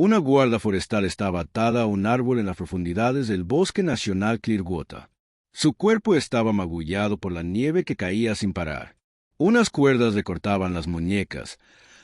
Una guarda forestal estaba atada a un árbol en las profundidades del Bosque Nacional Clearwater. Su cuerpo estaba magullado por la nieve que caía sin parar. Unas cuerdas le cortaban las muñecas,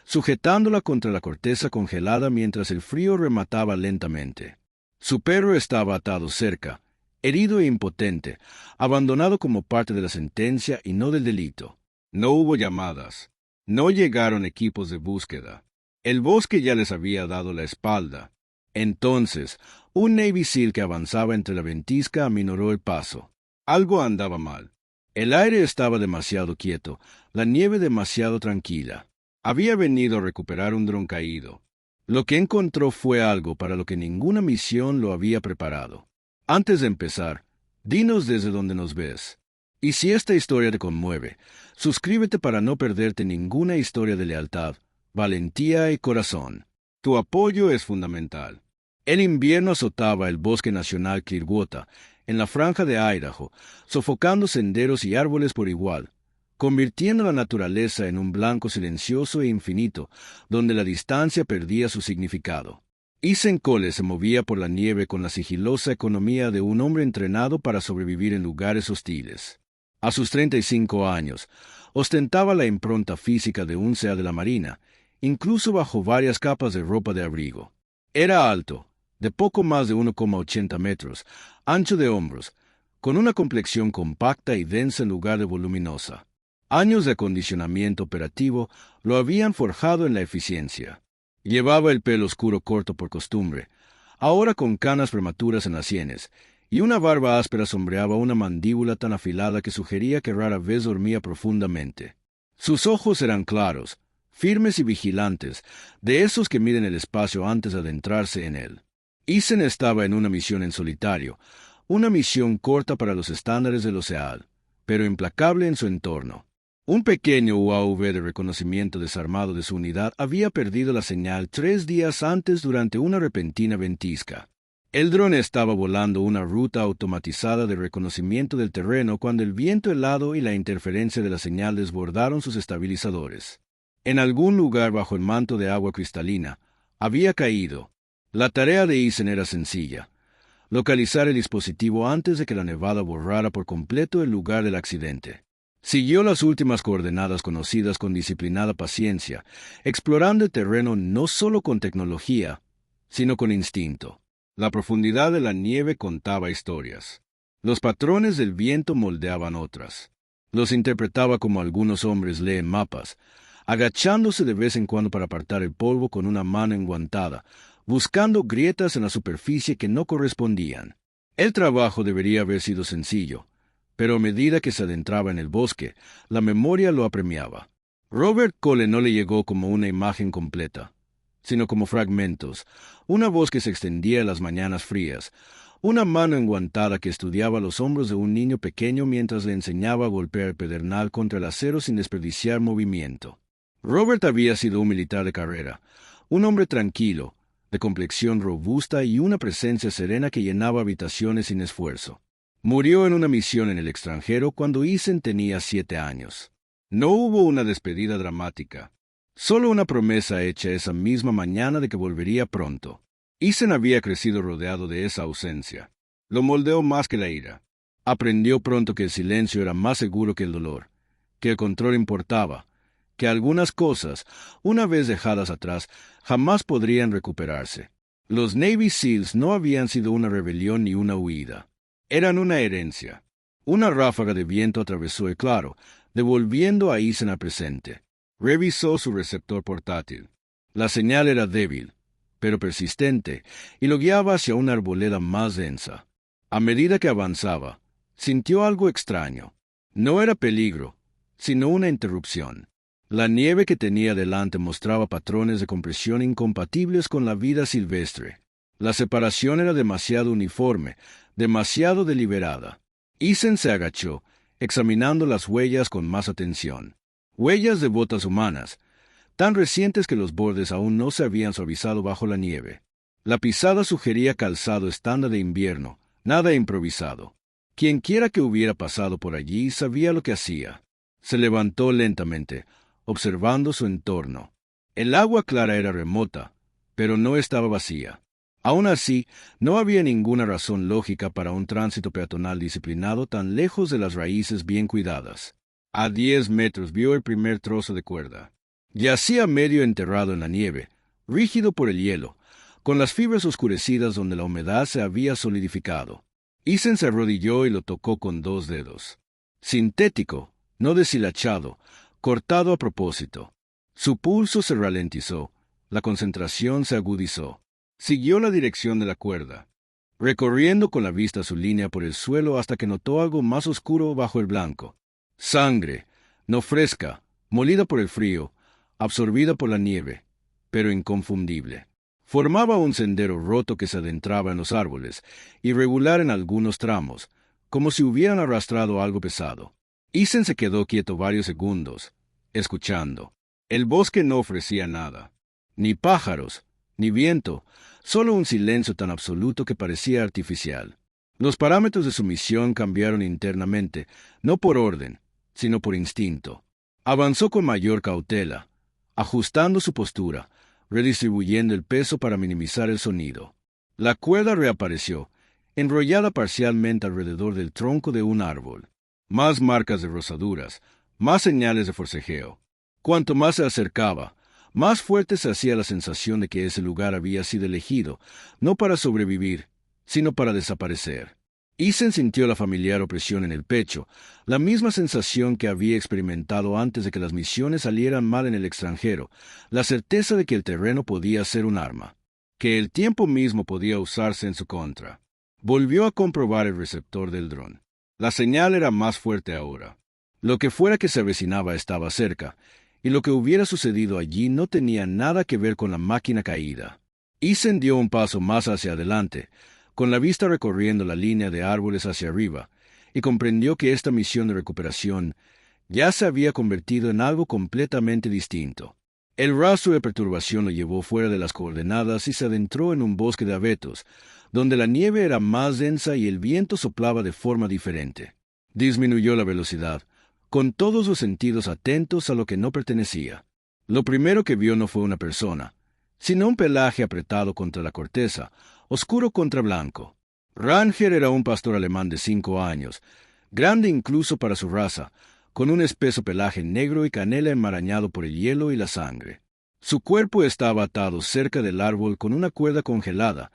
sujetándola contra la corteza congelada mientras el frío remataba lentamente. Su perro estaba atado cerca, herido e impotente, abandonado como parte de la sentencia y no del delito. No hubo llamadas. No llegaron equipos de búsqueda. El bosque ya les había dado la espalda. Entonces, un Navy SEAL que avanzaba entre la ventisca aminoró el paso. Algo andaba mal. El aire estaba demasiado quieto, la nieve demasiado tranquila. Había venido a recuperar un dron caído. Lo que encontró fue algo para lo que ninguna misión lo había preparado. Antes de empezar, dinos desde dónde nos ves. Y si esta historia te conmueve, suscríbete para no perderte ninguna historia de lealtad, valentía y corazón. Tu apoyo es fundamental. El invierno azotaba el Bosque Nacional Clearwater, en la franja de Idaho, sofocando senderos y árboles por igual, convirtiendo la naturaleza en un blanco silencioso e infinito, donde la distancia perdía su significado. Ethan Cole se movía por la nieve con la sigilosa economía de un hombre entrenado para sobrevivir en lugares hostiles. A sus 35 años, ostentaba la impronta física de un SEAL de la Marina, incluso bajo varias capas de ropa de abrigo. Era alto, de poco más de 1,80 metros, ancho de hombros, con una complexión compacta y densa en lugar de voluminosa. Años de acondicionamiento operativo lo habían forjado en la eficiencia. Llevaba el pelo oscuro corto por costumbre, ahora con canas prematuras en las sienes, y una barba áspera sombreaba una mandíbula tan afilada que sugería que rara vez dormía profundamente. Sus ojos eran claros, firmes y vigilantes, de esos que miden el espacio antes de adentrarse en él. Ethan estaba en una misión en solitario, una misión corta para los estándares de los SEAL, pero implacable en su entorno. Un pequeño UAV de reconocimiento desarmado de su unidad había perdido la señal 3 días antes durante una repentina ventisca. El dron estaba volando una ruta automatizada de reconocimiento del terreno cuando el viento helado y la interferencia de la señal desbordaron sus estabilizadores. En algún lugar bajo el manto de agua cristalina, había caído. La tarea de Ethan era sencilla: localizar el dispositivo antes de que la nevada borrara por completo el lugar del accidente. Siguió las últimas coordenadas conocidas con disciplinada paciencia, explorando el terreno no solo con tecnología, sino con instinto. La profundidad de la nieve contaba historias. Los patrones del viento moldeaban otras. Los interpretaba como algunos hombres leen mapas, agachándose de vez en cuando para apartar el polvo con una mano enguantada, buscando grietas en la superficie que no correspondían. El trabajo debería haber sido sencillo, pero a medida que se adentraba en el bosque, la memoria lo apremiaba. Robert Cole no le llegó como una imagen completa, sino como fragmentos, una voz que se extendía en las mañanas frías, una mano enguantada que estudiaba los hombros de un niño pequeño mientras le enseñaba a golpear el pedernal contra el acero sin desperdiciar movimiento. Robert había sido un militar de carrera, un hombre tranquilo, de complexión robusta y una presencia serena que llenaba habitaciones sin esfuerzo. Murió en una misión en el extranjero cuando Ethan tenía 7 años. No hubo una despedida dramática, solo una promesa hecha esa misma mañana de que volvería pronto. Ethan había crecido rodeado de esa ausencia. Lo moldeó más que la ira. Aprendió pronto que el silencio era más seguro que el dolor, que el control importaba, que algunas cosas, una vez dejadas atrás, jamás podrían recuperarse. Los Navy SEALs no habían sido una rebelión ni una huida. Eran una herencia. Una ráfaga de viento atravesó el claro, devolviendo a Ethan al presente. Revisó su receptor portátil. La señal era débil, pero persistente, y lo guiaba hacia una arboleda más densa. A medida que avanzaba, sintió algo extraño. No era peligro, sino una interrupción. La nieve que tenía delante mostraba patrones de compresión incompatibles con la vida silvestre. La separación era demasiado uniforme, demasiado deliberada. Ethan se agachó, examinando las huellas con más atención. Huellas de botas humanas, tan recientes que los bordes aún no se habían suavizado bajo la nieve. La pisada sugería calzado estándar de invierno, nada improvisado. Quienquiera que hubiera pasado por allí sabía lo que hacía. Se levantó lentamente, observando su entorno. El agua clara era remota, pero no estaba vacía. Aún así, no había ninguna razón lógica para un tránsito peatonal disciplinado tan lejos de las raíces bien cuidadas. A 10 metros vio el primer trozo de cuerda. Yacía medio enterrado en la nieve, rígido por el hielo, con las fibras oscurecidas donde la humedad se había solidificado. Ethan se arrodilló y lo tocó con 2 dedos. Sintético, no deshilachado, cortado a propósito. Su pulso se ralentizó, la concentración se agudizó. Siguió la dirección de la cuerda, recorriendo con la vista su línea por el suelo hasta que notó algo más oscuro bajo el blanco. Sangre, no fresca, molida por el frío, absorbida por la nieve, pero inconfundible. Formaba un sendero roto que se adentraba en los árboles, irregular en algunos tramos, como si hubieran arrastrado algo pesado. Ethan se quedó quieto varios segundos, escuchando. El bosque no ofrecía nada. Ni pájaros, ni viento, solo un silencio tan absoluto que parecía artificial. Los parámetros de su misión cambiaron internamente, no por orden, sino por instinto. Avanzó con mayor cautela, ajustando su postura, redistribuyendo el peso para minimizar el sonido. La cuerda reapareció, enrollada parcialmente alrededor del tronco de un árbol. Más marcas de rozaduras, más señales de forcejeo. Cuanto más se acercaba, más fuerte se hacía la sensación de que ese lugar había sido elegido, no para sobrevivir, sino para desaparecer. Ethan sintió la familiar opresión en el pecho, la misma sensación que había experimentado antes de que las misiones salieran mal en el extranjero, la certeza de que el terreno podía ser un arma, que el tiempo mismo podía usarse en su contra. Volvió a comprobar el receptor del dron. La señal era más fuerte ahora. Lo que fuera que se avecinaba estaba cerca, y lo que hubiera sucedido allí no tenía nada que ver con la máquina caída. Ethan dio un paso más hacia adelante, con la vista recorriendo la línea de árboles hacia arriba, y comprendió que esta misión de recuperación ya se había convertido en algo completamente distinto. El rastro de perturbación lo llevó fuera de las coordenadas y se adentró en un bosque de abetos, donde la nieve era más densa y el viento soplaba de forma diferente. Disminuyó la velocidad, con todos los sentidos atentos a lo que no pertenecía. Lo primero que vio no fue una persona, sino un pelaje apretado contra la corteza, oscuro contra blanco. Ranger era un pastor alemán de 5 años, grande incluso para su raza, con un espeso pelaje negro y canela enmarañado por el hielo y la sangre. Su cuerpo estaba atado cerca del árbol con una cuerda congelada,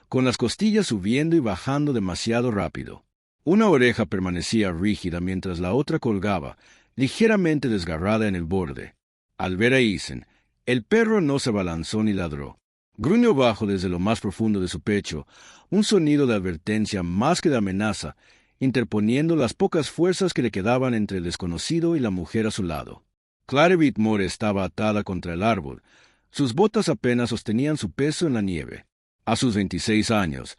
con las costillas subiendo y bajando demasiado rápido. Una oreja permanecía rígida mientras la otra colgaba, ligeramente desgarrada en el borde. Al ver a Ethan, el perro no se abalanzó ni ladró. Gruñó bajo desde lo más profundo de su pecho, un sonido de advertencia más que de amenaza, interponiendo las pocas fuerzas que le quedaban entre el desconocido y la mujer a su lado. Claire Whitmore estaba atada contra el árbol. Sus botas apenas sostenían su peso en la nieve. A sus 26 años,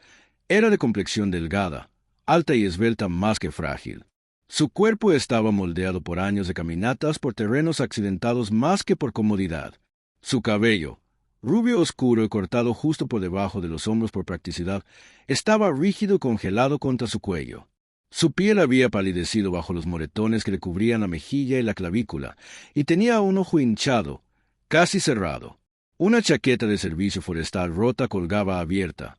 era de complexión delgada, alta y esbelta más que frágil. Su cuerpo estaba moldeado por años de caminatas por terrenos accidentados más que por comodidad. Su cabello, rubio oscuro y cortado justo por debajo de los hombros por practicidad, estaba rígido y congelado contra su cuello. Su piel había palidecido bajo los moretones que le cubrían la mejilla y la clavícula, y tenía un ojo hinchado, casi cerrado. Una chaqueta de servicio forestal rota colgaba abierta,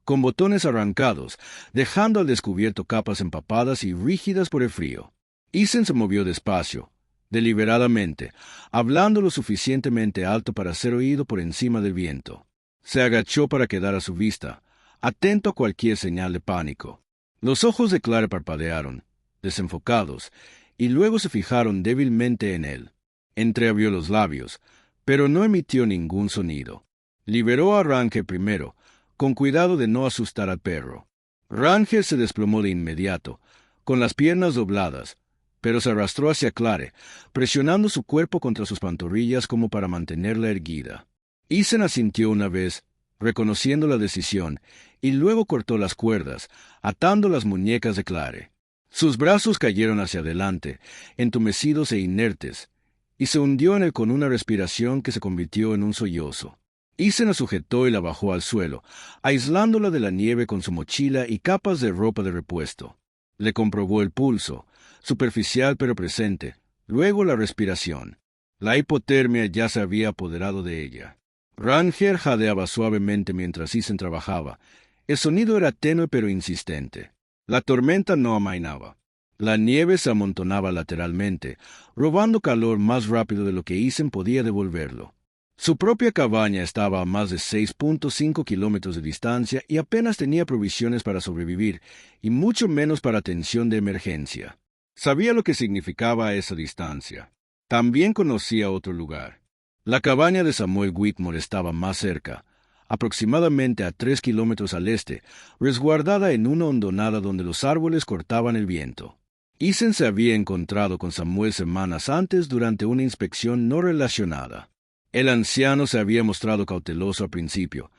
con botones arrancados, dejando al descubierto capas empapadas y rígidas por el frío. Ethan se movió despacio, deliberadamente, hablando lo suficientemente alto para ser oído por encima del viento. Se agachó para quedar a su vista, atento a cualquier señal de pánico. Los ojos de Claire parpadearon, desenfocados, y luego se fijaron débilmente en él. Entreabrió los labios, pero no emitió ningún sonido. Liberó a Ranger primero, con cuidado de no asustar al perro. Ranger se desplomó de inmediato, con las piernas dobladas, pero se arrastró hacia Claire, presionando su cuerpo contra sus pantorrillas como para mantenerla erguida. Ethan asintió una vez, reconociendo la decisión, y luego cortó las cuerdas, atando las muñecas de Claire. Sus brazos cayeron hacia adelante, entumecidos e inertes, y se hundió en él con una respiración que se convirtió en un sollozo. Ethan la sujetó y la bajó al suelo, aislándola de la nieve con su mochila y capas de ropa de repuesto. Le comprobó el pulso, superficial pero presente, luego la respiración. La hipotermia ya se había apoderado de ella. Ranger jadeaba suavemente mientras Ethan trabajaba. El sonido era tenue pero insistente. La tormenta no amainaba. La nieve se amontonaba lateralmente, robando calor más rápido de lo que Ethan podía devolverlo. Su propia cabaña estaba a más de 6.5 kilómetros de distancia y apenas tenía provisiones para sobrevivir, y mucho menos para atención de emergencia. Sabía lo que significaba esa distancia. También conocía otro lugar. La cabaña de Samuel Whitmore estaba más cerca, aproximadamente a 3 kilómetros al este, resguardada en una hondonada donde los árboles cortaban el viento. Ethan se había encontrado con Samuel semanas antes durante una inspección no relacionada. El anciano se había mostrado cauteloso al principio,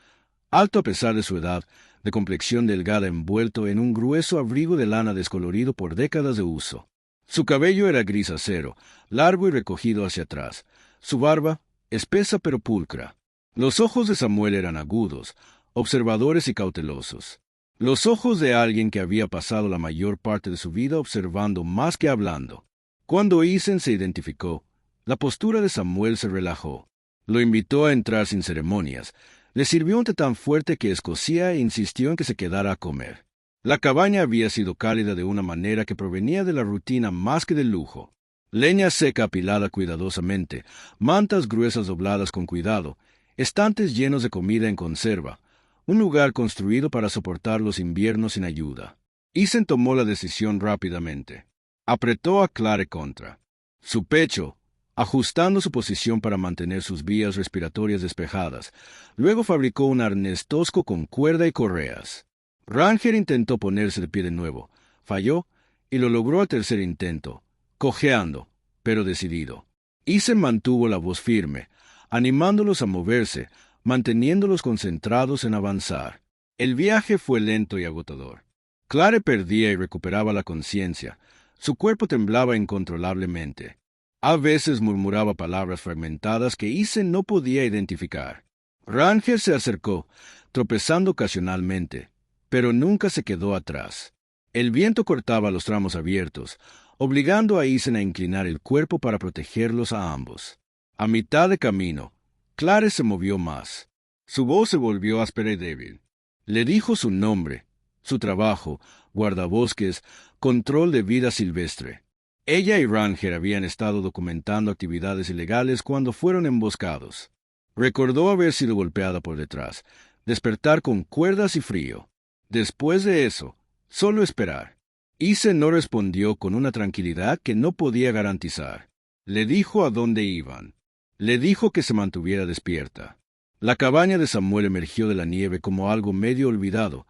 alto a pesar de su edad, de complexión delgada envuelto en un grueso abrigo de lana descolorido por décadas de uso. Su cabello era gris acero, largo y recogido hacia atrás. Su barba, espesa pero pulcra. Los ojos de Samuel eran agudos, observadores y cautelosos. Los ojos de alguien que había pasado la mayor parte de su vida observando más que hablando. Cuando Ethan se identificó, la postura de Samuel se relajó. Lo invitó a entrar sin ceremonias. Le sirvió un té tan fuerte que escocía e insistió en que se quedara a comer. La cabaña había sido cálida de una manera que provenía de la rutina más que del lujo. Leña seca apilada cuidadosamente, mantas gruesas dobladas con cuidado, estantes llenos de comida en conserva, un lugar construido para soportar los inviernos sin ayuda. Ethan tomó la decisión rápidamente. Apretó a Clare contra su pecho, ajustando su posición para mantener sus vías respiratorias despejadas. Luego fabricó un arnés tosco con cuerda y correas. Ranger intentó ponerse de pie de nuevo, falló y lo logró al tercer intento, cojeando, pero decidido. Ethan mantuvo la voz firme, animándolos a moverse, manteniéndolos concentrados en avanzar. El viaje fue lento y agotador. Clare perdía y recuperaba la conciencia. Su cuerpo temblaba incontrolablemente. A veces murmuraba palabras fragmentadas que Ethan no podía identificar. Ranger se acercó, tropezando ocasionalmente, pero nunca se quedó atrás. El viento cortaba los tramos abiertos, obligando a Ethan a inclinar el cuerpo para protegerlos a ambos. A mitad de camino, Clare se movió más. Su voz se volvió áspera y débil. Le dijo su nombre, su trabajo, guardabosques, control de vida silvestre. Ella y Ranger habían estado documentando actividades ilegales cuando fueron emboscados. Recordó haber sido golpeada por detrás, despertar con cuerdas y frío. Después de eso, solo esperar. Ethan no respondió con una tranquilidad que no podía garantizar. Le dijo a dónde iban. Le dijo que se mantuviera despierta. La cabaña de Samuel emergió de la nieve como algo medio olvidado,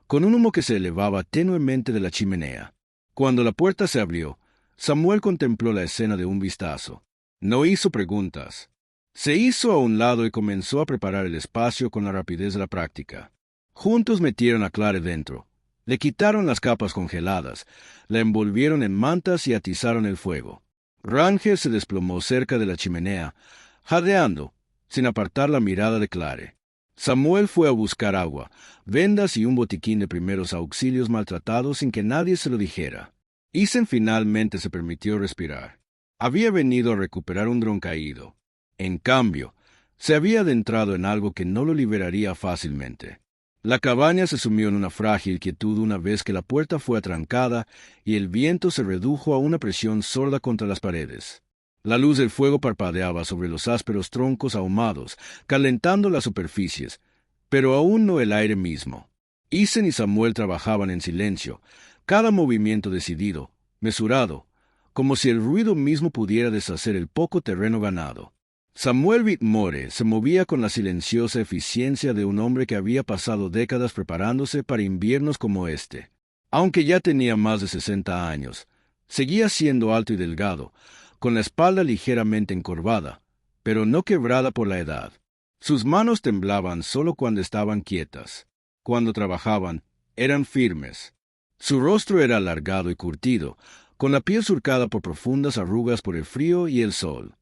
con un humo que se elevaba tenuemente de la chimenea. Cuando la puerta se abrió, Samuel contempló la escena de un vistazo. No hizo preguntas. Se hizo a un lado y comenzó a preparar el espacio con la rapidez de la práctica. Juntos metieron a Clare dentro. Le quitaron las capas congeladas, la envolvieron en mantas y atizaron el fuego. Ranger se desplomó cerca de la chimenea, jadeando, sin apartar la mirada de Clare. Samuel fue a buscar agua, vendas y un botiquín de primeros auxilios maltratados sin que nadie se lo dijera. Ethan finalmente se permitió respirar. Había venido a recuperar un dron caído. En cambio, se había adentrado en algo que no lo liberaría fácilmente. La cabaña se sumió en una frágil quietud una vez que la puerta fue atrancada y el viento se redujo a una presión sorda contra las paredes. La luz del fuego parpadeaba sobre los ásperos troncos ahumados, calentando las superficies, pero aún no el aire mismo. Ethan y Samuel trabajaban en silencio, cada movimiento decidido, mesurado, como si el ruido mismo pudiera deshacer el poco terreno ganado. Samuel Whitmore se movía con la silenciosa eficiencia de un hombre que había pasado décadas preparándose para inviernos como este. Aunque ya tenía más de 60 años, seguía siendo alto y delgado, con la espalda ligeramente encorvada, pero no quebrada por la edad. Sus manos temblaban solo cuando estaban quietas. Cuando trabajaban, eran firmes. Su rostro era alargado y curtido, con la piel surcada por profundas arrugas por el frío y el sol.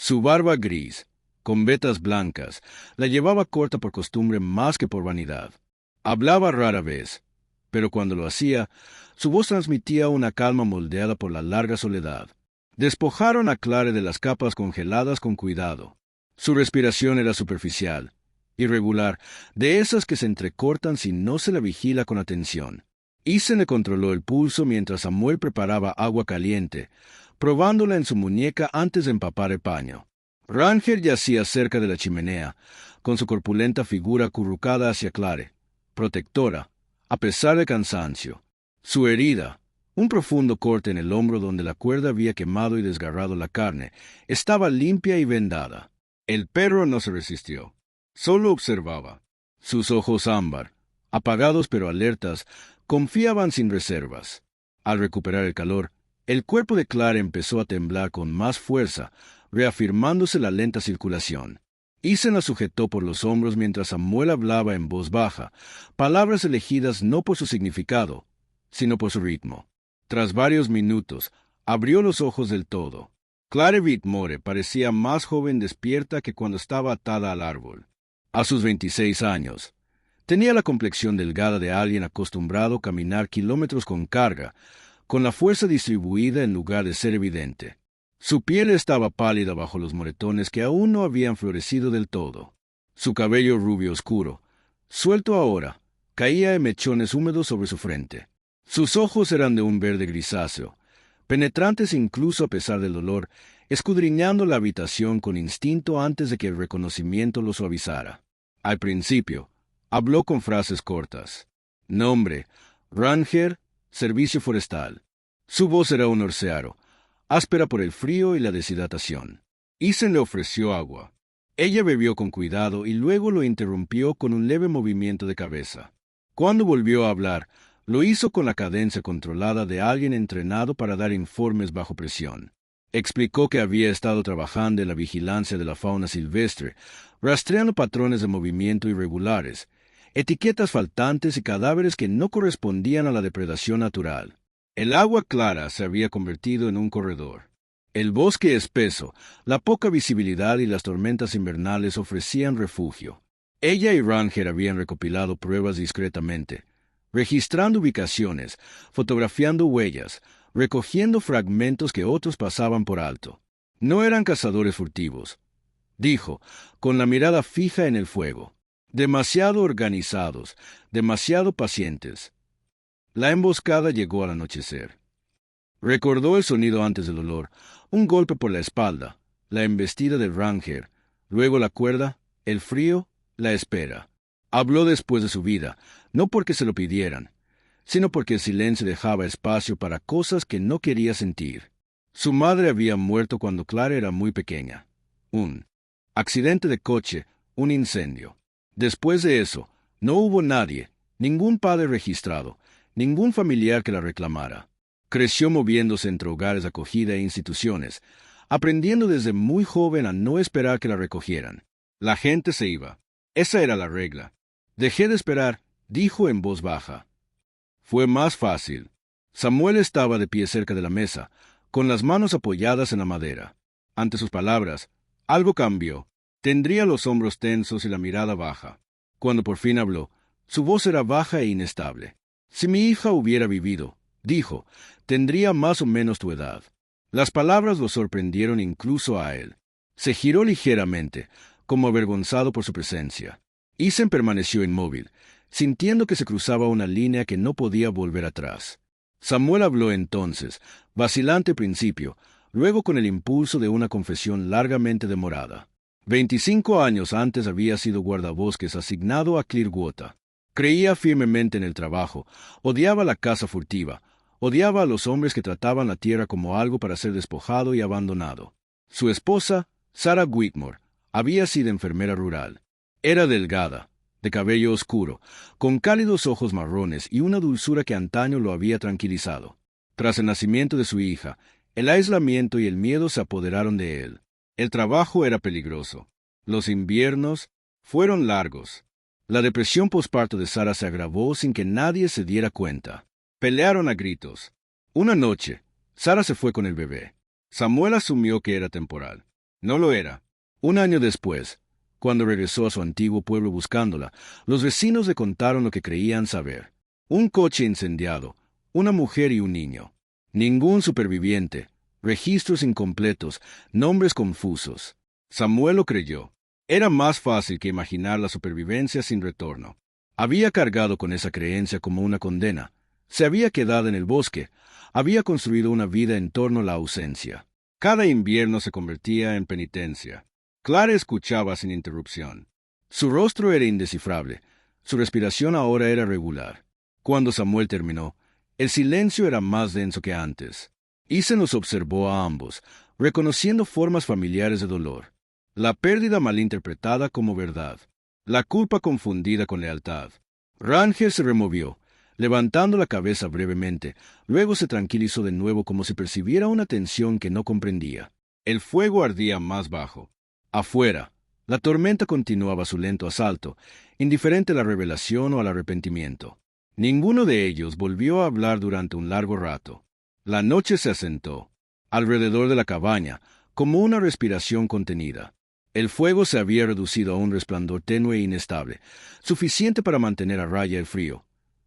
Su barba gris, con vetas blancas, la llevaba corta por costumbre más que por vanidad. Hablaba rara vez, pero cuando lo hacía, su voz transmitía una calma moldeada por la larga soledad. Despojaron a Clare de las capas congeladas con cuidado. Su respiración era superficial, irregular, de esas que se entrecortan si no se la vigila con atención. Ethan le controló el pulso mientras Samuel preparaba agua caliente, probándola en su muñeca antes de empapar el paño. Ranger yacía cerca de la chimenea, con su corpulenta figura acurrucada hacia Clare, protectora, a pesar del cansancio. Su herida, un profundo corte en el hombro donde la cuerda había quemado y desgarrado la carne, estaba limpia y vendada. El perro no se resistió. Solo observaba. Sus ojos ámbar, apagados pero alertas, confiaban sin reservas. Al recuperar el calor, el cuerpo de Clare empezó a temblar con más fuerza, reafirmándose la lenta circulación. Ethan la sujetó por los hombros mientras Samuel hablaba en voz baja, palabras elegidas no por su significado, sino por su ritmo. Tras varios minutos, abrió los ojos del todo. Clare Whitmore parecía más joven despierta que cuando estaba atada al árbol. A sus 26 años, tenía la complexión delgada de alguien acostumbrado a caminar kilómetros con carga, con la fuerza distribuida en lugar de ser evidente. Su piel estaba pálida bajo los moretones que aún no habían florecido del todo. Su cabello rubio oscuro, suelto ahora, caía en mechones húmedos sobre su frente. Sus ojos eran de un verde grisáceo, penetrantes incluso a pesar del dolor, escudriñando la habitación con instinto antes de que el reconocimiento lo suavizara. Al principio, habló con frases cortas. Nombre, Ranger, servicio forestal. Su voz era un orcearo, áspera por el frío y la deshidratación. Ethan le ofreció agua. Ella bebió con cuidado y luego lo interrumpió con un leve movimiento de cabeza. Cuando volvió a hablar, lo hizo con la cadencia controlada de alguien entrenado para dar informes bajo presión. Explicó que había estado trabajando en la vigilancia de la fauna silvestre, rastreando patrones de movimiento irregulares, etiquetas faltantes y cadáveres que no correspondían a la depredación natural. El agua clara se había convertido en un corredor. El bosque espeso, la poca visibilidad y las tormentas invernales ofrecían refugio. Ella y Ranger habían recopilado pruebas discretamente, registrando ubicaciones, fotografiando huellas, recogiendo fragmentos que otros pasaban por alto. No eran cazadores furtivos, dijo, con la mirada fija en el fuego. Demasiado organizados, demasiado pacientes. La emboscada llegó al anochecer. Recordó el sonido antes del dolor, un golpe por la espalda, la embestida del Ranger, luego la cuerda, el frío, la espera. Habló después de su vida, no porque se lo pidieran, sino porque el silencio dejaba espacio para cosas que no quería sentir. Su madre había muerto cuando Clara era muy pequeña. Un accidente de coche, un incendio. Después de eso, no hubo nadie, ningún padre registrado, ningún familiar que la reclamara. Creció moviéndose entre hogares de acogida e instituciones, aprendiendo desde muy joven a no esperar que la recogieran. La gente se iba. Esa era la regla. Dejé de esperar, dijo en voz baja. Fue más fácil. Samuel estaba de pie cerca de la mesa, con las manos apoyadas en la madera. Ante sus palabras, algo cambió. Tendría los hombros tensos y la mirada baja. Cuando por fin habló, su voz era baja e inestable. Si mi hija hubiera vivido, dijo, tendría más o menos tu edad. Las palabras lo sorprendieron incluso a él. Se giró ligeramente, como avergonzado por su presencia. Ethan permaneció inmóvil, sintiendo que se cruzaba una línea que no podía volver atrás. Samuel habló entonces, vacilante al principio, luego con el impulso de una confesión largamente demorada. 25 años antes había sido guardabosques asignado a Clearwater. Creía firmemente en el trabajo, odiaba la caza furtiva, odiaba a los hombres que trataban la tierra como algo para ser despojado y abandonado. Su esposa, Sarah Whitmore, había sido enfermera rural. Era delgada, de cabello oscuro, con cálidos ojos marrones y una dulzura que antaño lo había tranquilizado. Tras el nacimiento de su hija, el aislamiento y el miedo se apoderaron de él. El trabajo era peligroso. Los inviernos fueron largos. La depresión posparto de Sarah se agravó sin que nadie se diera cuenta. Pelearon a gritos. Una noche, Sarah se fue con el bebé. Samuel asumió que era temporal. No lo era. Un año después, cuando regresó a su antiguo pueblo buscándola, los vecinos le contaron lo que creían saber. Un coche incendiado, una mujer y un niño. Ningún superviviente, registros incompletos, nombres confusos. Samuel lo creyó. Era más fácil que imaginar la supervivencia sin retorno. Había cargado con esa creencia como una condena. Se había quedado en el bosque. Había construido una vida en torno a la ausencia. Cada invierno se convertía en penitencia. Clara escuchaba sin interrupción. Su rostro era indescifrable. Su respiración ahora era regular. Cuando Samuel terminó, el silencio era más denso que antes. Ethan los observó a ambos, reconociendo formas familiares de dolor. La pérdida malinterpretada como verdad. La culpa confundida con lealtad. Ranger se removió, levantando la cabeza brevemente, luego se tranquilizó de nuevo como si percibiera una tensión que no comprendía. El fuego ardía más bajo. Afuera, la tormenta continuaba su lento asalto, indiferente a la revelación o al arrepentimiento. Ninguno de ellos volvió a hablar durante un largo rato. La noche se asentó, alrededor de la cabaña, como una respiración contenida. El fuego se había reducido a un resplandor tenue e inestable, suficiente para mantener a raya el frío,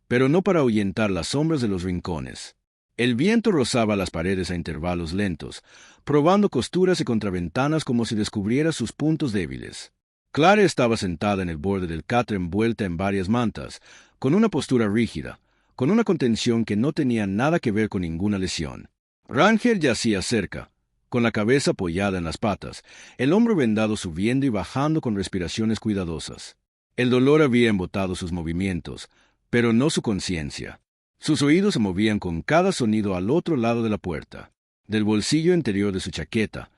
pero no para ahuyentar las sombras de los rincones. El viento rozaba las paredes a intervalos lentos, probando costuras y contraventanas como si descubriera sus puntos débiles. Clara estaba sentada en el borde del catre envuelta en varias mantas, con una postura rígida, con una contención que no tenía nada que ver con ninguna lesión. Ranger yacía cerca, con la cabeza apoyada en las patas, el hombro vendado subiendo y bajando con respiraciones cuidadosas. El dolor había embotado sus movimientos, pero no su conciencia. Sus oídos se movían con cada sonido al otro lado de la puerta. Del bolsillo interior de su chaqueta,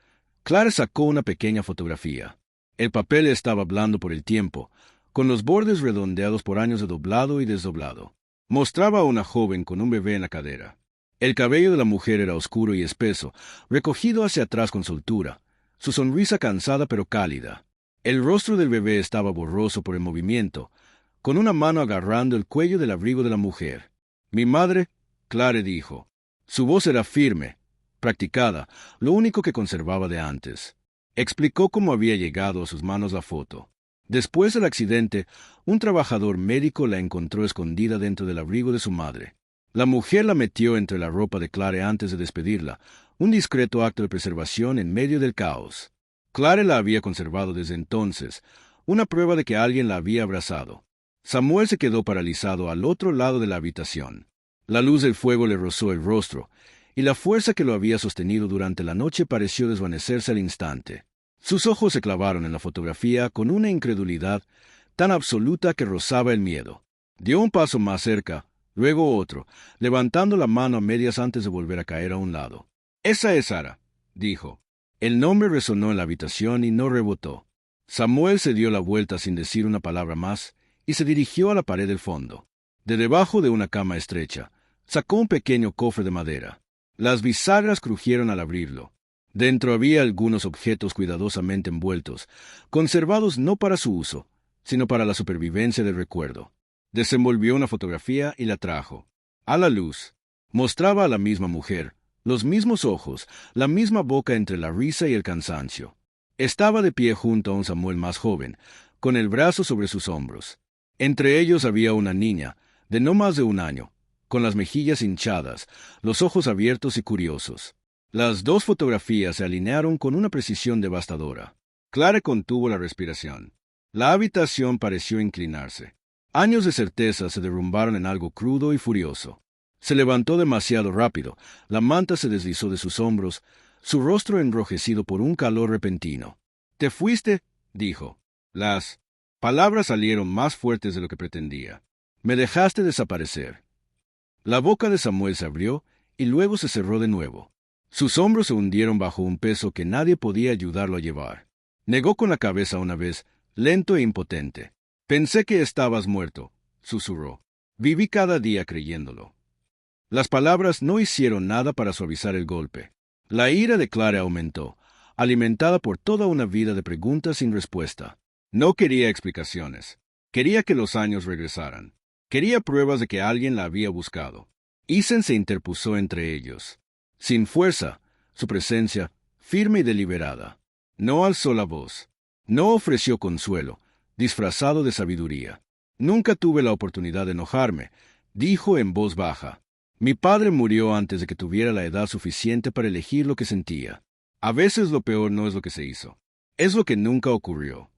Clara sacó una pequeña fotografía. El papel estaba blando por el tiempo, con los bordes redondeados por años de doblado y desdoblado. Mostraba a una joven con un bebé en la cadera. El cabello de la mujer era oscuro y espeso, recogido hacia atrás con soltura, su sonrisa cansada pero cálida. El rostro del bebé estaba borroso por el movimiento, con una mano agarrando el cuello del abrigo de la mujer. «Mi madre», Clara dijo. Su voz era firme, practicada, lo único que conservaba de antes. Explicó cómo había llegado a sus manos la foto. Después del accidente, un trabajador médico la encontró escondida dentro del abrigo de su madre. La mujer la metió entre la ropa de Clara antes de despedirla, un discreto acto de preservación en medio del caos. Clara la había conservado desde entonces, una prueba de que alguien la había abrazado. Samuel se quedó paralizado al otro lado de la habitación. La luz del fuego le rozó el rostro, y la fuerza que lo había sostenido durante la noche pareció desvanecerse al instante. Sus ojos se clavaron en la fotografía con una incredulidad tan absoluta que rozaba el miedo. Dio un paso más cerca, luego otro, levantando la mano a medias antes de volver a caer a un lado. «Esa es Sara», dijo. El nombre resonó en la habitación y no rebotó. Samuel se dio la vuelta sin decir una palabra más y se dirigió a la pared del fondo. De debajo de una cama estrecha, sacó un pequeño cofre de madera. Las bisagras crujieron al abrirlo. Dentro había algunos objetos cuidadosamente envueltos, conservados no para su uso, sino para la supervivencia del recuerdo. Desenvolvió una fotografía y la trajo. A la luz, mostraba a la misma mujer, los mismos ojos, la misma boca entre la risa y el cansancio. Estaba de pie junto a un Samuel más joven, con el brazo sobre sus hombros. Entre ellos había una niña, de no más de 1 año, con las mejillas hinchadas, los ojos abiertos y curiosos. Las dos fotografías se alinearon con una precisión devastadora. Clara contuvo la respiración. La habitación pareció inclinarse. Años de certeza se derrumbaron en algo crudo y furioso. Se levantó demasiado rápido, la manta se deslizó de sus hombros, su rostro enrojecido por un calor repentino. «¿Te fuiste?», dijo. Las palabras salieron más fuertes de lo que pretendía. «Me dejaste desaparecer». La boca de Samuel se abrió y luego se cerró de nuevo. Sus hombros se hundieron bajo un peso que nadie podía ayudarlo a llevar. Negó con la cabeza una vez, lento e impotente. «Pensé que estabas muerto», susurró. «Viví cada día creyéndolo». Las palabras no hicieron nada para suavizar el golpe. La ira de Clara aumentó, alimentada por toda una vida de preguntas sin respuesta. No quería explicaciones. Quería que los años regresaran. Quería pruebas de que alguien la había buscado. Ethan se interpuso entre ellos. Sin fuerza, su presencia, firme y deliberada. No alzó la voz. No ofreció consuelo, disfrazado de sabiduría. «Nunca tuve la oportunidad de enojarme», dijo en voz baja. «Mi padre murió antes de que tuviera la edad suficiente para elegir lo que sentía. A veces lo peor no es lo que se hizo, Es lo que nunca ocurrió.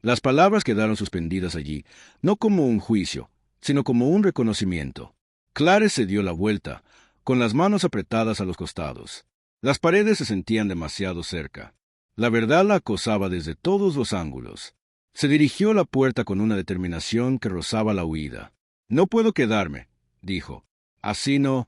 Las palabras quedaron suspendidas allí, no como un juicio, sino como un reconocimiento. Clare se dio la vuelta, con las manos apretadas a los costados. Las paredes se sentían demasiado cerca. La verdad la acosaba desde todos los ángulos. Se dirigió a la puerta con una determinación que rozaba la huida. «No puedo quedarme», dijo. «Así no».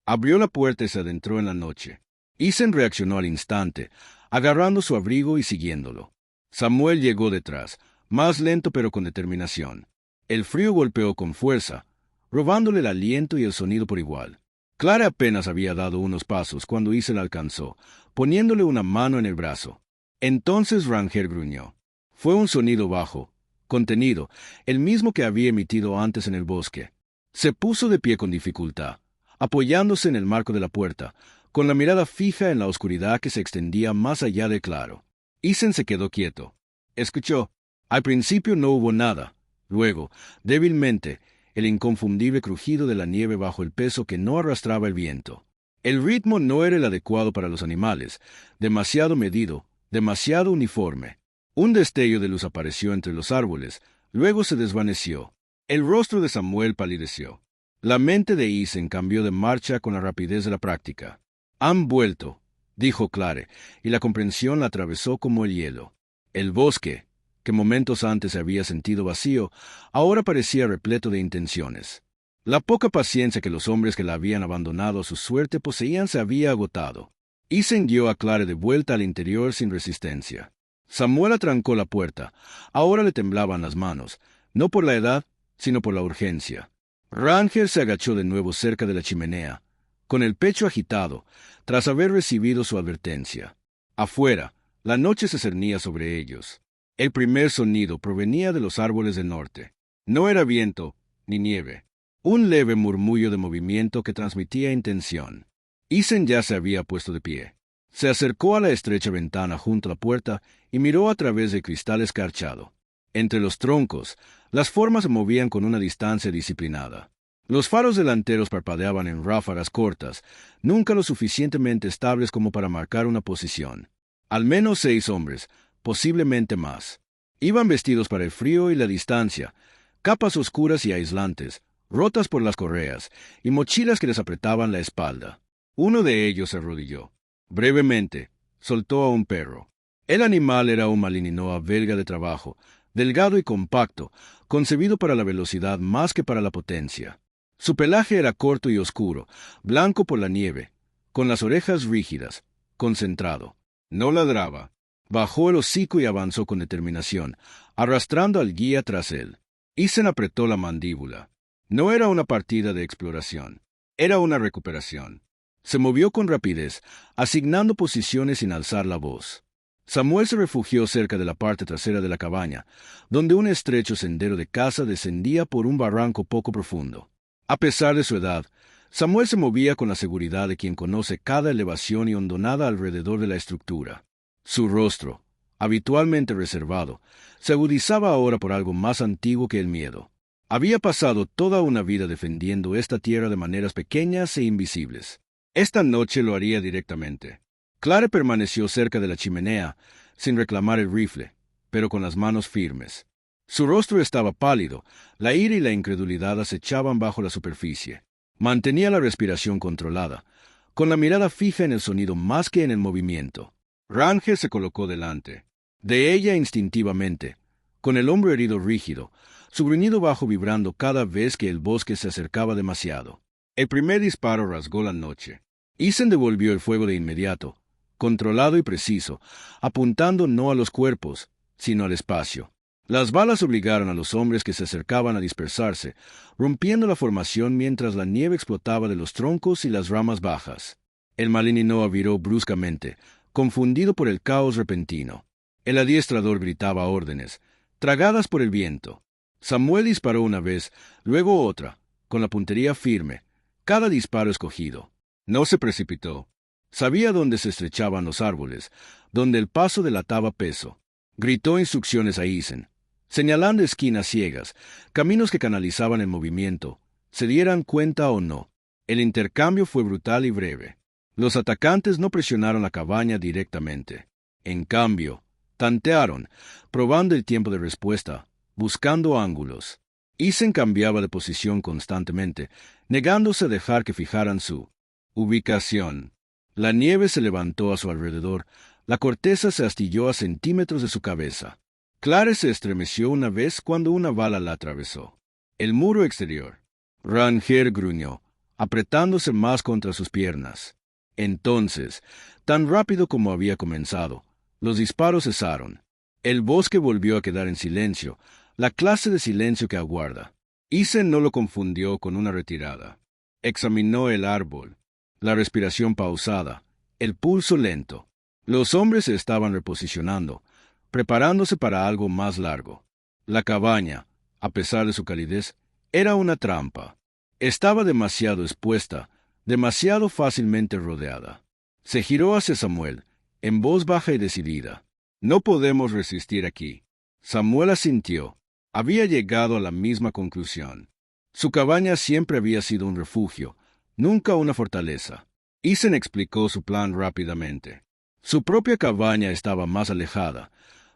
Abrió la puerta y se adentró en la noche. Isen reaccionó al instante, agarrando su abrigo y siguiéndolo. Samuel llegó detrás, más lento pero con determinación. El frío golpeó con fuerza, robándole el aliento y el sonido por igual. Clara apenas había dado unos pasos cuando Isen la alcanzó, poniéndole una mano en el brazo. Entonces Ranger gruñó. Fue un sonido bajo, contenido, el mismo que había emitido antes en el bosque. Se puso de pie con dificultad, apoyándose en el marco de la puerta, con la mirada fija en la oscuridad que se extendía más allá del claro. Isen se quedó quieto. Escuchó. Al principio no hubo nada. Luego, débilmente, el inconfundible crujido de la nieve bajo el peso que no arrastraba el viento. El ritmo no era el adecuado para los animales, demasiado medido, demasiado uniforme. Un destello de luz apareció entre los árboles, luego se desvaneció. El rostro de Samuel palideció. La mente de Isen cambió de marcha con la rapidez de la práctica. «Han vuelto», dijo Clare, y la comprensión la atravesó como el hielo. El bosque, que momentos antes se había sentido vacío, ahora parecía repleto de intenciones. La poca paciencia que los hombres que la habían abandonado a su suerte poseían se había agotado. Isen guió a Clare de vuelta al interior sin resistencia. Samuel atrancó la puerta. Ahora le temblaban las manos, no por la edad, sino por la urgencia. Ranger se agachó de nuevo cerca de la chimenea, con el pecho agitado, tras haber recibido su advertencia. Afuera, la noche se cernía sobre ellos. El primer sonido provenía de los árboles del norte. No era viento, ni nieve. Un leve murmullo de movimiento que transmitía intención. Isen ya se había puesto de pie. Se acercó a la estrecha ventana junto a la puerta y miró a través del cristal escarchado. Entre los troncos, las formas se movían con una distancia disciplinada. Los faros delanteros parpadeaban en ráfagas cortas, nunca lo suficientemente estables como para marcar una posición. Al menos 6 hombres, posiblemente más. Iban vestidos para el frío y la distancia, capas oscuras y aislantes, rotas por las correas, y mochilas que les apretaban la espalda. Uno de ellos se arrodilló. Brevemente, soltó a un perro. El animal era un malinois belga de trabajo, delgado y compacto, concebido para la velocidad más que para la potencia. Su pelaje era corto y oscuro, blanco por la nieve, con las orejas rígidas, concentrado. No ladraba. Bajó el hocico y avanzó con determinación, arrastrando al guía tras él. Isen apretó la mandíbula. No era una partida de exploración, era una recuperación. Se movió con rapidez, asignando posiciones sin alzar la voz. Samuel se refugió cerca de la parte trasera de la cabaña, donde un estrecho sendero de caza descendía por un barranco poco profundo. A pesar de su edad, Samuel se movía con la seguridad de quien conoce cada elevación y hondonada alrededor de la estructura. Su rostro, habitualmente reservado, se agudizaba ahora por algo más antiguo que el miedo. Había pasado toda una vida defendiendo esta tierra de maneras pequeñas e invisibles. Esta noche lo haría directamente. Clare permaneció cerca de la chimenea, sin reclamar el rifle, pero con las manos firmes. Su rostro estaba pálido, la ira y la incredulidad acechaban bajo la superficie. Mantenía la respiración controlada, con la mirada fija en el sonido más que en el movimiento. Ranger se colocó delante de ella instintivamente, con el hombro herido rígido, su gruñido bajo vibrando cada vez que el bosque se acercaba demasiado. El primer disparo rasgó la noche. Isen devolvió el fuego de inmediato, controlado y preciso, apuntando no a los cuerpos, sino al espacio. Las balas obligaron a los hombres que se acercaban a dispersarse, rompiendo la formación mientras la nieve explotaba de los troncos y las ramas bajas. El malinois viró bruscamente, confundido por el caos repentino. El adiestrador gritaba órdenes, tragadas por el viento. Samuel disparó una vez, luego otra, con la puntería firme, cada disparo escogido. No se precipitó. Sabía dónde se estrechaban los árboles, donde el paso delataba peso. Gritó instrucciones a Isen, señalando esquinas ciegas, caminos que canalizaban el movimiento, se dieran cuenta o no. El intercambio fue brutal y breve. Los atacantes no presionaron la cabaña directamente. En cambio, Tantearon, probando el tiempo de respuesta, buscando ángulos. Isen cambiaba de posición constantemente, negándose a dejar que fijaran su ubicación. La nieve se levantó a su alrededor, la corteza se astilló a centímetros de su cabeza. Clare se estremeció una vez cuando una bala la atravesó. El muro exterior. Ranger gruñó, apretándose más contra sus piernas. Entonces, tan rápido como había comenzado, los disparos cesaron. El bosque volvió a quedar en silencio, la clase de silencio que aguarda. Isen no lo confundió con una retirada. Examinó el árbol, la respiración pausada, el pulso lento. Los hombres se estaban reposicionando, preparándose para algo más largo. La cabaña, a pesar de su calidez, era una trampa. Estaba demasiado expuesta, demasiado fácilmente rodeada. Se giró hacia Samuel, en voz baja y decidida. «No podemos resistir aquí». Samuel asintió. Había llegado a la misma conclusión. Su cabaña siempre había sido un refugio, nunca una fortaleza. Isen explicó su plan rápidamente. Su propia cabaña estaba más alejada,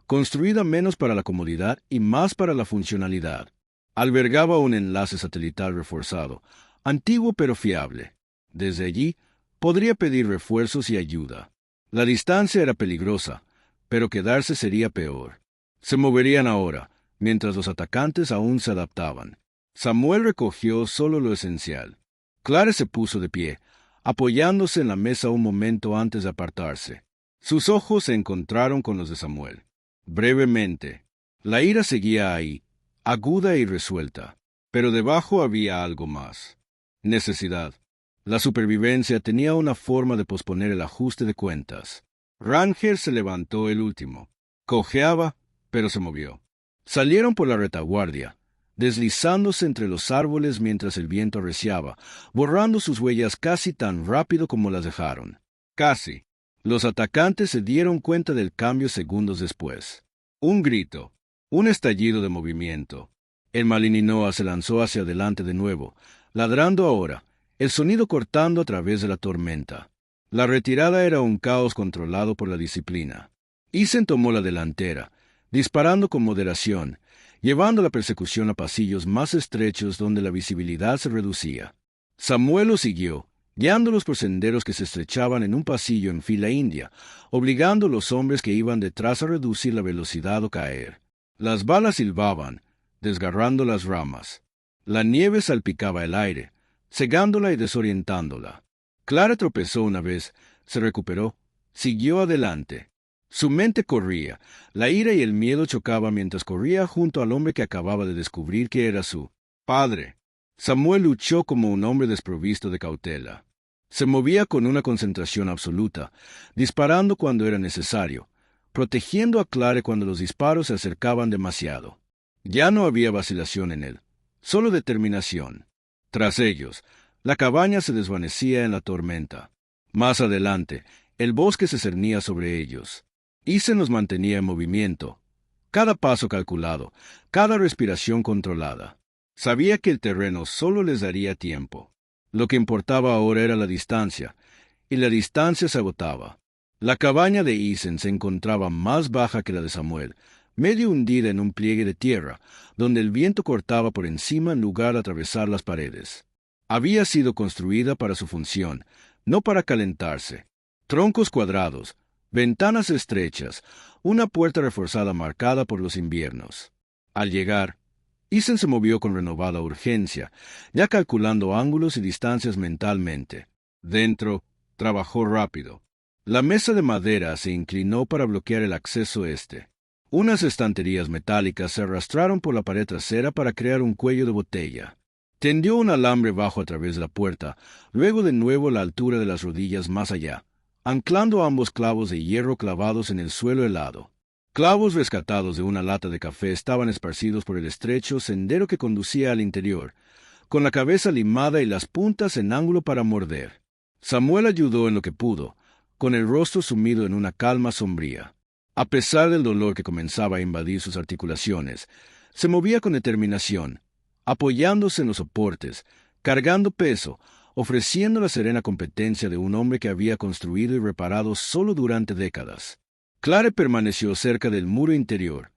construida menos para la comodidad y más para la funcionalidad. Albergaba un enlace satelital reforzado, antiguo pero fiable. Desde allí, podría pedir refuerzos y ayuda. La distancia era peligrosa, pero quedarse sería peor. Se moverían ahora, mientras los atacantes aún se adaptaban. Samuel recogió solo lo esencial. Clare se puso de pie, apoyándose en la mesa un momento antes de apartarse. Sus ojos se encontraron con los de Samuel. Brevemente. La ira seguía ahí, aguda y resuelta, pero debajo había algo más. Necesidad. La supervivencia tenía una forma de posponer el ajuste de cuentas. Ranger se levantó el último. Cojeaba, pero se movió. Salieron por la retaguardia, deslizándose entre los árboles mientras el viento arreciaba, borrando sus huellas casi tan rápido como las dejaron. Casi. Los atacantes se dieron cuenta del cambio segundos después. Un grito, un estallido de movimiento. El Malininoa se lanzó hacia adelante de nuevo, ladrando ahora, el sonido cortando a través de la tormenta. La retirada era un caos controlado por la disciplina. Isen tomó la delantera, disparando con moderación, llevando la persecución a pasillos más estrechos donde la visibilidad se reducía. Samuel lo siguió, guiándolos por senderos que se estrechaban en un pasillo en fila india, obligando a los hombres que iban detrás a reducir la velocidad o caer. Las balas silbaban, desgarrando las ramas. La nieve salpicaba el aire, cegándola y desorientándola. Clara tropezó una vez, se recuperó, siguió adelante. Su mente corría, la ira y el miedo chocaban mientras corría junto al hombre que acababa de descubrir que era su padre. Samuel luchó como un hombre desprovisto de cautela. Se movía con una concentración absoluta, disparando cuando era necesario, protegiendo a Clare cuando los disparos se acercaban demasiado. Ya no había vacilación en él, solo determinación. Tras ellos, la cabaña se desvanecía en la tormenta. Más adelante, el bosque se cernía sobre ellos. Isen los mantenía en movimiento, cada paso calculado, cada respiración controlada. Sabía que el terreno solo les daría tiempo. Lo que importaba ahora era la distancia, y la distancia se agotaba. La cabaña de Isen se encontraba más baja que la de Samuel, medio hundida en un pliegue de tierra, donde el viento cortaba por encima en lugar de atravesar las paredes. Había sido construida para su función, no para calentarse. Troncos cuadrados, ventanas estrechas, una puerta reforzada marcada por los inviernos. Al llegar, Isen se movió con renovada urgencia, ya calculando ángulos y distancias mentalmente. Dentro, trabajó rápido. La mesa de madera se inclinó para bloquear el acceso este. Unas estanterías metálicas se arrastraron por la pared trasera para crear un cuello de botella. Tendió un alambre bajo a través de la puerta, luego de nuevo a la altura de las rodillas más allá, anclando ambos clavos de hierro clavados en el suelo helado. Clavos rescatados de una lata de café estaban esparcidos por el estrecho sendero que conducía al interior, con la cabeza limada y las puntas en ángulo para morder. Samuel ayudó en lo que pudo, con el rostro sumido en una calma sombría. A pesar del dolor que comenzaba a invadir sus articulaciones, se movía con determinación, apoyándose en los soportes, cargando peso, ofreciendo la serena competencia de un hombre que había construido y reparado solo durante décadas. Clare permaneció cerca del muro interior,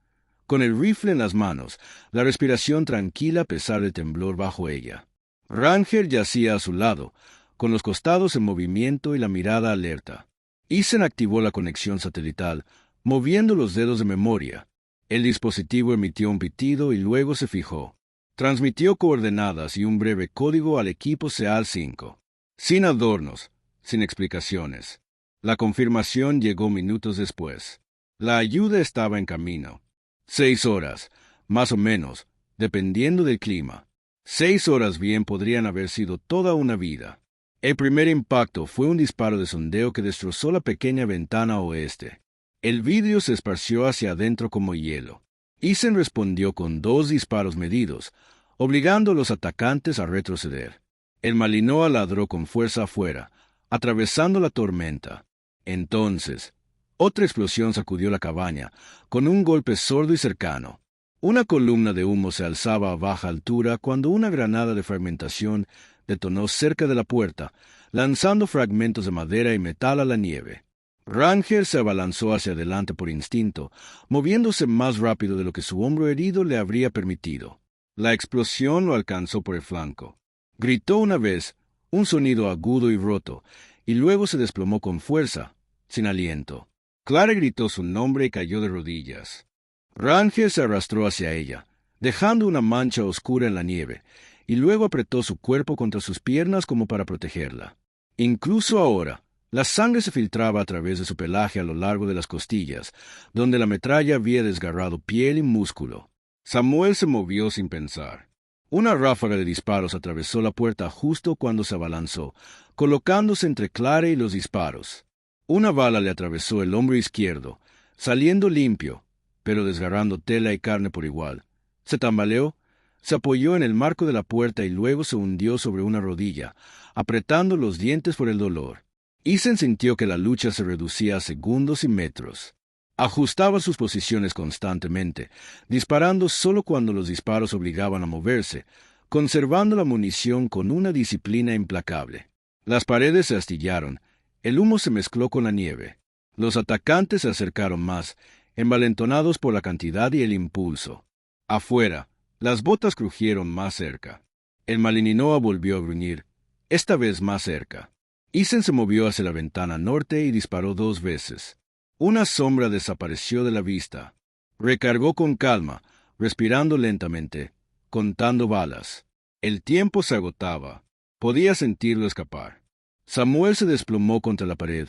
con el rifle en las manos, la respiración tranquila a pesar del temblor bajo ella. Ranger yacía a su lado, con los costados en movimiento y la mirada alerta. Ethan activó la conexión satelital, moviendo los dedos de memoria. El dispositivo emitió un pitido y luego se fijó. Transmitió coordenadas y un breve código al equipo SEAL 5. Sin adornos, sin explicaciones. La confirmación llegó minutos después. La ayuda estaba en camino. 6 horas, más o menos, dependiendo del clima. 6 horas bien podrían haber sido toda una vida. El primer impacto fue un disparo de sondeo que destrozó la pequeña ventana oeste. El vidrio se esparció hacia adentro como hielo. Ethan respondió con 2 disparos medidos, obligando a los atacantes a retroceder. El Malinois ladró con fuerza afuera, atravesando la tormenta. Entonces, otra explosión sacudió la cabaña, con un golpe sordo y cercano. Una columna de humo se alzaba a baja altura cuando una granada de fragmentación detonó cerca de la puerta, lanzando fragmentos de madera y metal a la nieve. Ranger se abalanzó hacia adelante por instinto, moviéndose más rápido de lo que su hombro herido le habría permitido. La explosión lo alcanzó por el flanco. Gritó una vez, un sonido agudo y roto, y luego se desplomó con fuerza, sin aliento. Clare gritó su nombre y cayó de rodillas. Ranger se arrastró hacia ella, dejando una mancha oscura en la nieve, y luego apretó su cuerpo contra sus piernas como para protegerla. Incluso ahora, la sangre se filtraba a través de su pelaje a lo largo de las costillas, donde la metralla había desgarrado piel y músculo. Samuel se movió sin pensar. Una ráfaga de disparos atravesó la puerta justo cuando se abalanzó, colocándose entre Clare y los disparos. Una bala le atravesó el hombro izquierdo, saliendo limpio, pero desgarrando tela y carne por igual. Se tambaleó, se apoyó en el marco de la puerta y luego se hundió sobre una rodilla, apretando los dientes por el dolor. Ethan sintió que la lucha se reducía a segundos y metros. Ajustaba sus posiciones constantemente, disparando solo cuando los disparos obligaban a moverse, conservando la munición con una disciplina implacable. Las paredes se astillaron, el humo se mezcló con la nieve. Los atacantes se acercaron más, envalentonados por la cantidad y el impulso. Afuera, las botas crujieron más cerca. El Malinois volvió a gruñir, esta vez más cerca. Ethan se movió hacia la ventana norte y disparó 2 veces. Una sombra desapareció de la vista. Recargó con calma, respirando lentamente, contando balas. El tiempo se agotaba. Podía sentirlo escapar. Samuel se desplomó contra la pared,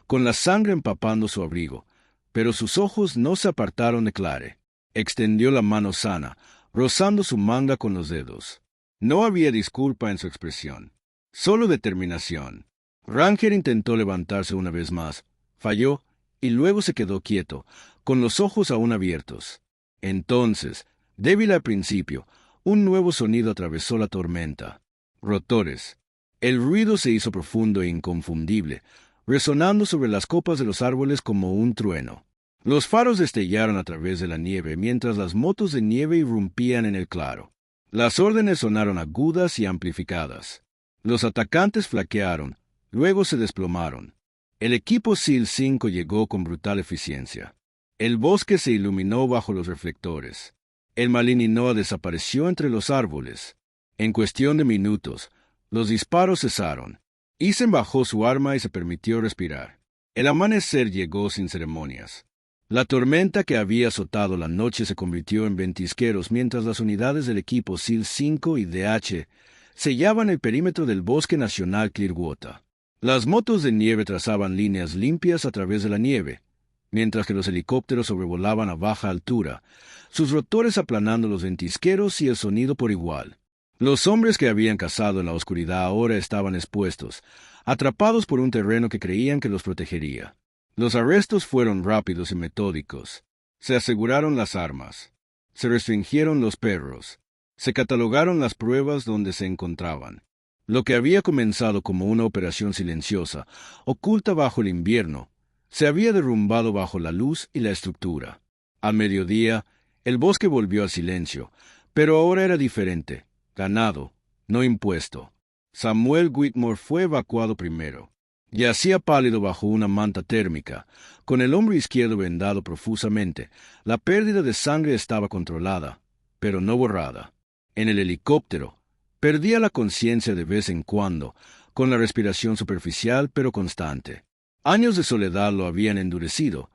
con la sangre empapando su abrigo, pero sus ojos no se apartaron de Clare. Extendió la mano sana, rozando su manga con los dedos. No había disculpa en su expresión, solo determinación. Ranger intentó levantarse una vez más, falló, y luego se quedó quieto, con los ojos aún abiertos. Entonces, débil al principio, un nuevo sonido atravesó la tormenta. Rotores. El ruido se hizo profundo e inconfundible, resonando sobre las copas de los árboles como un trueno. Los faros destellaron a través de la nieve mientras las motos de nieve irrumpían en el claro. Las órdenes sonaron agudas y amplificadas. Los atacantes flaquearon, luego se desplomaron. El equipo SEAL 5 llegó con brutal eficiencia. El bosque se iluminó bajo los reflectores. El Malinois desapareció entre los árboles. En cuestión de minutos, los disparos cesaron. Ethan bajó su arma y se permitió respirar. El amanecer llegó sin ceremonias. La tormenta que había azotado la noche se convirtió en ventisqueros mientras las unidades del equipo SEAL 5 y DH sellaban el perímetro del Bosque Nacional Clearwater. Las motos de nieve trazaban líneas limpias a través de la nieve, mientras que los helicópteros sobrevolaban a baja altura, sus rotores aplanando los ventisqueros y el sonido por igual. Los hombres que habían cazado en la oscuridad ahora estaban expuestos, atrapados por un terreno que creían que los protegería. Los arrestos fueron rápidos y metódicos. Se aseguraron las armas. Se restringieron los perros. Se catalogaron las pruebas donde se encontraban. Lo que había comenzado como una operación silenciosa, oculta bajo el invierno, se había derrumbado bajo la luz y la estructura. Al mediodía, el bosque volvió al silencio, pero ahora era diferente, ganado, no impuesto. Samuel Whitmore fue evacuado primero. Yacía pálido bajo una manta térmica, con el hombro izquierdo vendado profusamente. La pérdida de sangre estaba controlada, pero no borrada. En el helicóptero, perdía la conciencia de vez en cuando, con la respiración superficial pero constante. Años de soledad lo habían endurecido,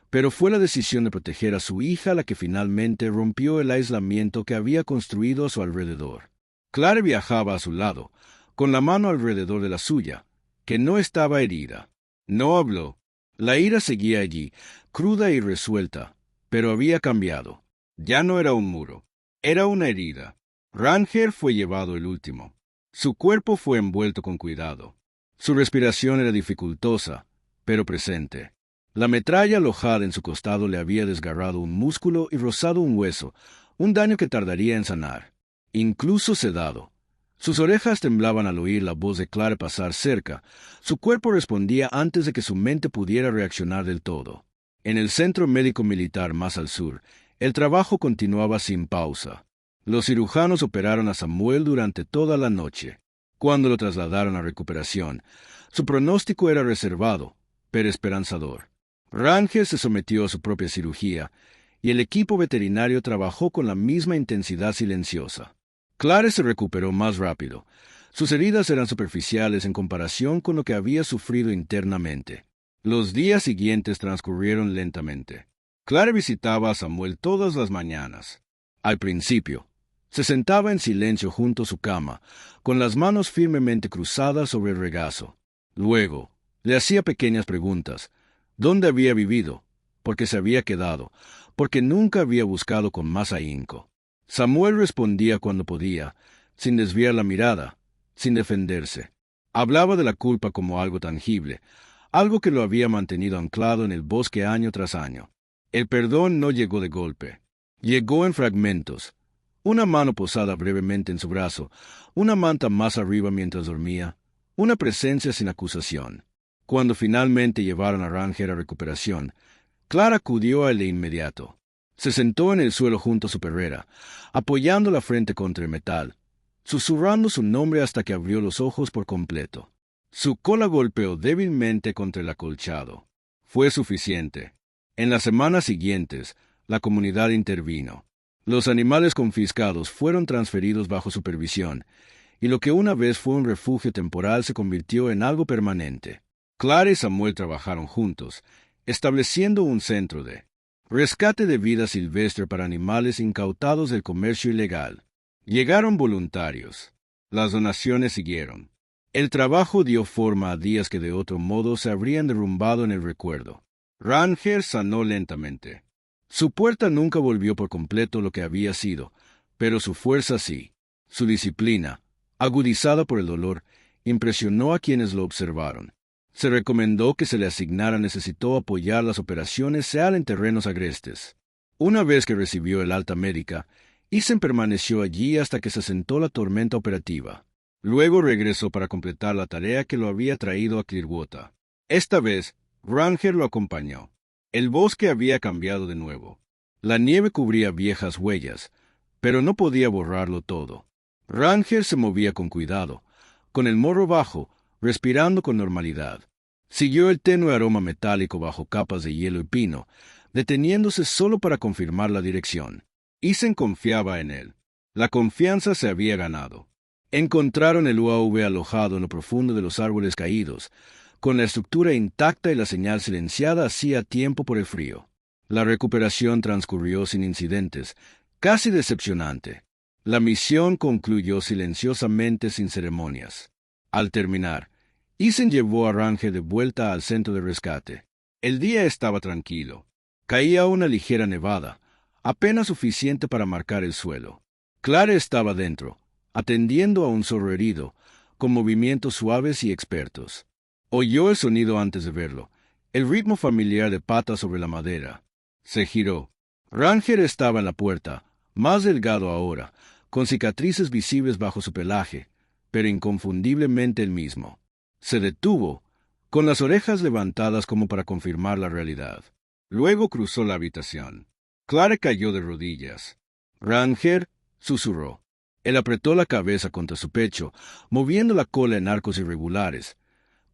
pero fue la decisión de proteger a su hija la que finalmente rompió el aislamiento que había construido a su alrededor. Claire viajaba a su lado, con la mano alrededor de la suya, que no estaba herida. No habló. La ira seguía allí, cruda y resuelta, pero había cambiado. Ya no era un muro, era una herida. Ranger fue llevado el último. Su cuerpo fue envuelto con cuidado. Su respiración era dificultosa, pero presente. La metralla alojada en su costado le había desgarrado un músculo y rozado un hueso, un daño que tardaría en sanar. Incluso sedado. Sus orejas temblaban al oír la voz de Claire pasar cerca. Su cuerpo respondía antes de que su mente pudiera reaccionar del todo. En el centro médico militar más al sur, el trabajo continuaba sin pausa. Los cirujanos operaron a Samuel durante toda la noche. Cuando lo trasladaron a recuperación, su pronóstico era reservado, pero esperanzador. Ranger se sometió a su propia cirugía, y el equipo veterinario trabajó con la misma intensidad silenciosa. Claire se recuperó más rápido. Sus heridas eran superficiales en comparación con lo que había sufrido internamente. Los días siguientes transcurrieron lentamente. Claire visitaba a Samuel todas las mañanas. Al principio, se sentaba en silencio junto a su cama, con las manos firmemente cruzadas sobre el regazo. Luego, le hacía pequeñas preguntas. ¿Dónde había vivido? ¿Por qué se había quedado? Porque nunca había buscado con más ahínco. Samuel respondía cuando podía, sin desviar la mirada, sin defenderse. Hablaba de la culpa como algo tangible, algo que lo había mantenido anclado en el bosque año tras año. El perdón no llegó de golpe. Llegó en fragmentos. Una mano posada brevemente en su brazo, una manta más arriba mientras dormía, una presencia sin acusación. Cuando finalmente llevaron a Ranger a recuperación, Claire acudió a él de inmediato. Se sentó en el suelo junto a su perrera, apoyando la frente contra el metal, susurrando su nombre hasta que abrió los ojos por completo. Su cola golpeó débilmente contra el acolchado. Fue suficiente. En las semanas siguientes, la comunidad intervino. Los animales confiscados fueron transferidos bajo supervisión, y lo que una vez fue un refugio temporal se convirtió en algo permanente. Claire y Samuel trabajaron juntos, estableciendo un centro de rescate de vida silvestre para animales incautados del comercio ilegal. Llegaron voluntarios. Las donaciones siguieron. El trabajo dio forma a días que de otro modo se habrían derrumbado en el recuerdo. Ranger sanó lentamente. Su puerta nunca volvió por completo lo que había sido, pero su fuerza sí. Su disciplina, agudizada por el dolor, impresionó a quienes lo observaron. Se recomendó que se le asignara necesitó apoyar las operaciones SEAL en terrenos agrestes. Una vez que recibió el alta médica, Eason permaneció allí hasta que se asentó la tormenta operativa. Luego regresó para completar la tarea que lo había traído a Clearwater. Esta vez, Ranger lo acompañó. El bosque había cambiado de nuevo. La nieve cubría viejas huellas, pero no podía borrarlo todo. Ranger se movía con cuidado, con el morro bajo, respirando con normalidad. Siguió el tenue aroma metálico bajo capas de hielo y pino, deteniéndose solo para confirmar la dirección. Eason confiaba en él. La confianza se había ganado. Encontraron el UAV alojado en lo profundo de los árboles caídos, con la estructura intacta y la señal silenciada hacía tiempo por el frío. La recuperación transcurrió sin incidentes, casi decepcionante. La misión concluyó silenciosamente sin ceremonias. Al terminar, Eason llevó a Ranger de vuelta al centro de rescate. El día estaba tranquilo. Caía una ligera nevada, apenas suficiente para marcar el suelo. Claire estaba dentro, atendiendo a un zorro herido, con movimientos suaves y expertos. Oyó el sonido antes de verlo, el ritmo familiar de patas sobre la madera. Se giró. Ranger estaba en la puerta, más delgado ahora, con cicatrices visibles bajo su pelaje, pero inconfundiblemente el mismo. Se detuvo, con las orejas levantadas como para confirmar la realidad. Luego cruzó la habitación. Claire cayó de rodillas. Ranger susurró. Él apretó la cabeza contra su pecho, moviendo la cola en arcos irregulares.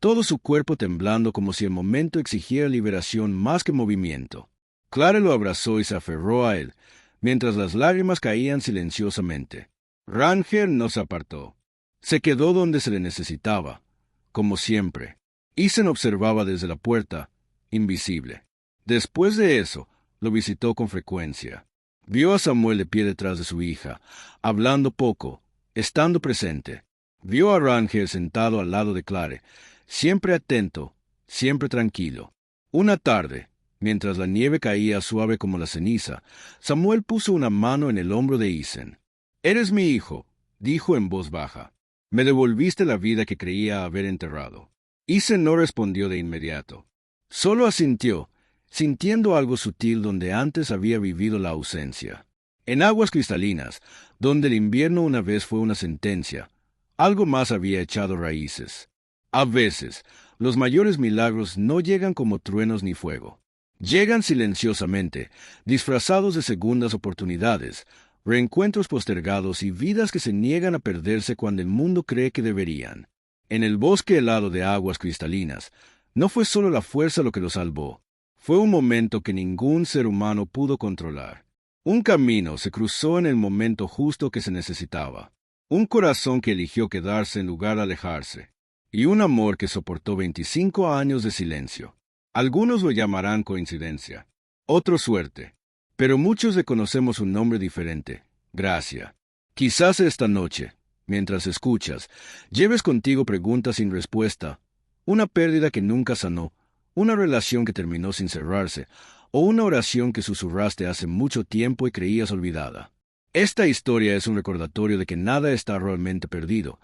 todo su cuerpo temblando como si el momento exigiera liberación más que movimiento. Clara lo abrazó y se aferró a él, mientras las lágrimas caían silenciosamente. Ranger no se apartó. Se quedó donde se le necesitaba, como siempre. Ethan observaba desde la puerta, invisible. Después de eso, lo visitó con frecuencia. Vio a Samuel de pie detrás de su hija, hablando poco, estando presente. Vio a Ranger sentado al lado de Clare, siempre atento, siempre tranquilo. Una tarde, mientras la nieve caía suave como la ceniza, Samuel puso una mano en el hombro de Ethan. «Eres mi hijo», dijo en voz baja. «Me devolviste la vida que creía haber enterrado». Ethan no respondió de inmediato. Solo asintió, sintiendo algo sutil donde antes había vivido la ausencia. En aguas cristalinas, donde el invierno una vez fue una sentencia, algo más había echado raíces. A veces, los mayores milagros no llegan como truenos ni fuego. Llegan silenciosamente, disfrazados de segundas oportunidades, reencuentros postergados y vidas que se niegan a perderse cuando el mundo cree que deberían. En el bosque helado de aguas cristalinas, no fue solo la fuerza lo que lo salvó. Fue un momento que ningún ser humano pudo controlar. Un camino se cruzó en el momento justo que se necesitaba. Un corazón que eligió quedarse en lugar de alejarse. Y un amor que soportó 25 años de silencio. Algunos lo llamarán coincidencia, otros suerte, pero muchos le conocemos un nombre diferente, gracia. Quizás esta noche, mientras escuchas, lleves contigo preguntas sin respuesta, una pérdida que nunca sanó, una relación que terminó sin cerrarse, o una oración que susurraste hace mucho tiempo y creías olvidada. Esta historia es un recordatorio de que nada está realmente perdido,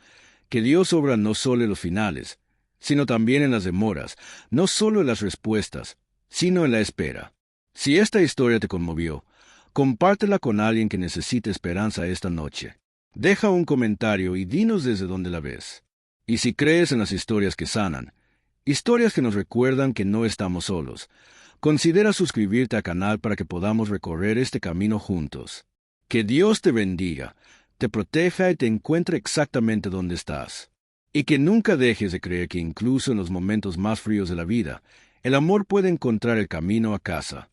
que Dios obra no solo en los finales, sino también en las demoras, no solo en las respuestas, sino en la espera. Si esta historia te conmovió, compártela con alguien que necesite esperanza esta noche. Deja un comentario y dinos desde dónde la ves. Y si crees en las historias que sanan, historias que nos recuerdan que no estamos solos, considera suscribirte al canal para que podamos recorrer este camino juntos. Que Dios te bendiga, te proteja y te encuentre exactamente donde estás. Y que nunca dejes de creer que incluso en los momentos más fríos de la vida, el amor puede encontrar el camino a casa.